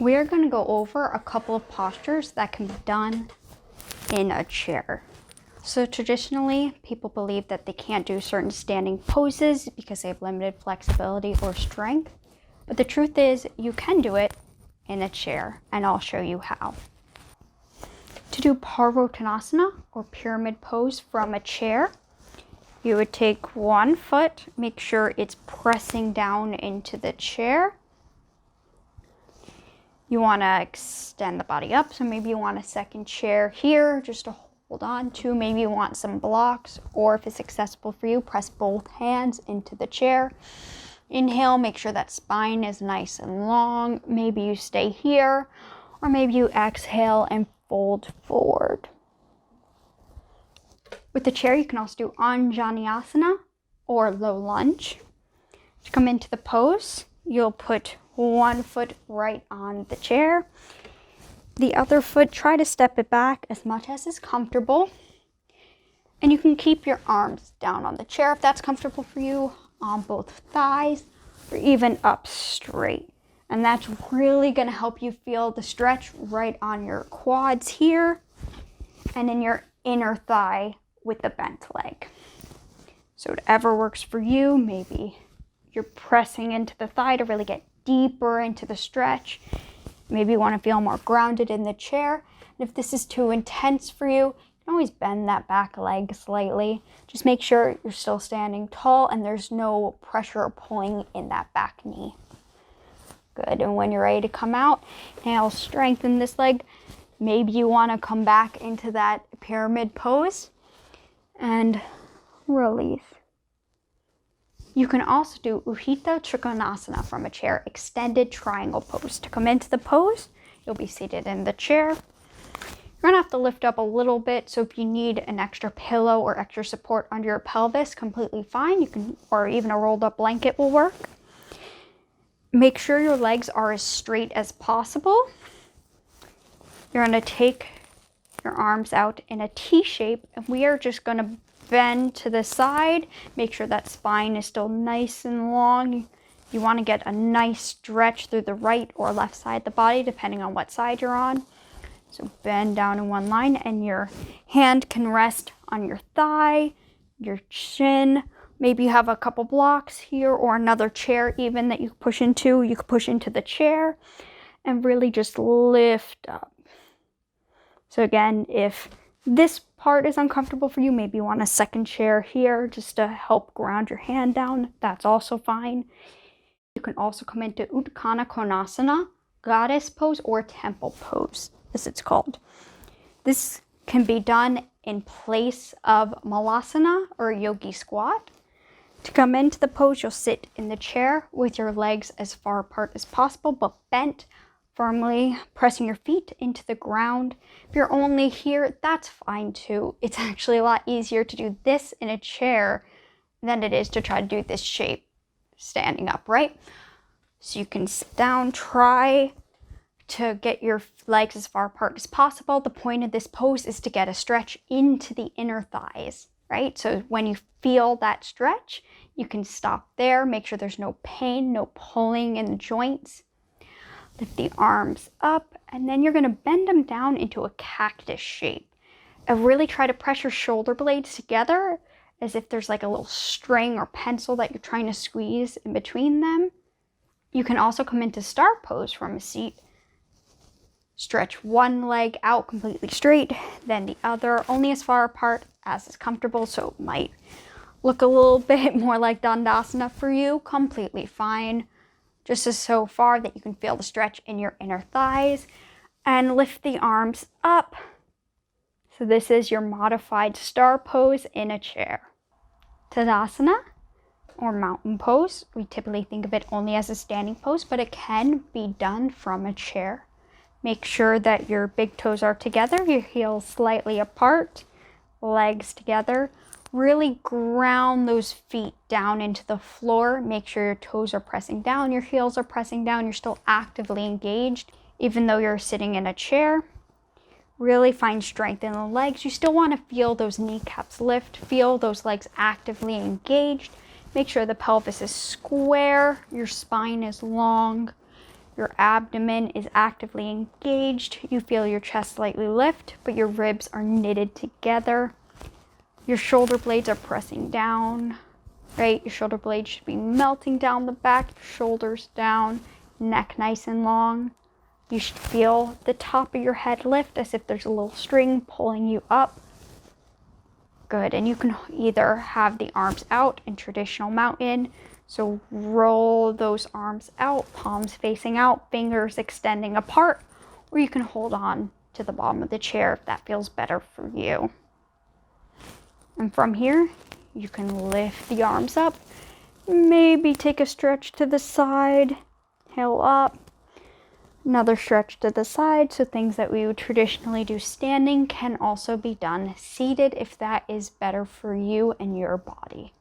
we're going to go over a couple of postures that can be done in a chair. So traditionally, people believe that they can't do certain standing poses because they have limited flexibility or strength. But the truth is, you can do it in a chair, and I'll show you how. To do Konasana or pyramid pose from a chair, you would take one foot, make sure it's pressing down into the chair. You want to extend the body up, so maybe you want a second chair here just to hold on to. Maybe you want some blocks, or if it's accessible for you, press both hands into the chair. Inhale, make sure that spine is nice and long. Maybe you stay here, or maybe you exhale and fold forward. With the chair, you can also do Anjaneyasana or low lunge. To come into the pose, you'll put one foot right on the chair. The other foot, try to step it back as much as is comfortable. And you can keep your arms down on the chair if that's comfortable for you, on both thighs, or even up straight. And that's really going to help you feel the stretch right on your quads here and in your inner thigh with the bent leg. So whatever works for you, maybe you're pressing into the thigh to really get deeper into the stretch. Maybe you want to feel more grounded in the chair. And if this is too intense for you, you can always bend that back leg slightly. Just make sure you're still standing tall and there's no pressure or pulling in that back knee. Good. And when you're ready to come out, now strengthen this leg. Maybe you want to come back into that pyramid pose and release. You can also do Utthita Trikonasana from a chair, extended triangle pose. To come into the pose, you'll be seated in the chair. You're going to have to lift up a little bit, so if you need an extra pillow or extra support under your pelvis, completely fine. You can, or even a rolled up blanket will work. Make sure your legs are as straight as possible. You're going to take your arms out in a T shape, and we are just going to bend to the side. Make sure that spine is still nice and long. You want to get a nice stretch through the right or left side of the body, depending on what side you're on. So bend down in one line, and your hand can rest on your thigh, your chin. Maybe you have a couple blocks here or another chair even that you can push into. You can push into the chair and really just lift up. So again, if this part is uncomfortable for you, maybe you want a second chair here just to help ground your hand down. That's also fine. You can also come into Utthana Konasana, goddess pose, or temple pose, as it's called. This can be done in place of Malasana or yogi squat. To come into the pose, you'll sit in the chair with your legs as far apart as possible, but bent, firmly pressing your feet into the ground. If you're only here, that's fine too. It's actually a lot easier to do this in a chair than it is to try to do this shape standing up, right? So you can sit down, try to get your legs as far apart as possible. The point of this pose is to get a stretch into the inner thighs, right? So when you feel that stretch, you can stop there. Make sure there's no pain, no pulling in the joints. Lift the arms up, and then you're going to bend them down into a cactus shape. And really try to press your shoulder blades together as if there's like a little string or pencil that you're trying to squeeze in between them. You can also come into star pose from a seat. Stretch one leg out completely straight, then the other only as far apart as is comfortable, so it might look a little bit more like Dandasana for you. Completely fine. Just as so far that you can feel the stretch in your inner thighs, and lift the arms up. So this is your modified star pose in a chair. Tadasana or mountain pose. We typically think of it only as a standing pose, but it can be done from a chair. Make sure that your big toes are together, your heels slightly apart, legs together. Really ground those feet down into the floor. Make sure your toes are pressing down, your heels are pressing down. You're still actively engaged, even though you're sitting in a chair. Really find strength in the legs. You still want to feel those kneecaps lift, feel those legs actively engaged. Make sure the pelvis is square, your spine is long, Your abdomen is actively engaged. You feel your chest slightly lift, but your ribs are knitted together. Your shoulder blades are pressing down, right? Your shoulder blades should be melting down the back, shoulders down, neck nice and long. You should feel the top of your head lift as if there's a little string pulling you up. Good, and you can either have the arms out in traditional mountain, so roll those arms out, palms facing out, fingers extending apart, or you can hold on to the bottom of the chair if that feels better for you. And from here, you can lift the arms up, maybe take a stretch to the side, heel up, another stretch to the side. So things that we would traditionally do standing can also be done seated if that is better for you and your body.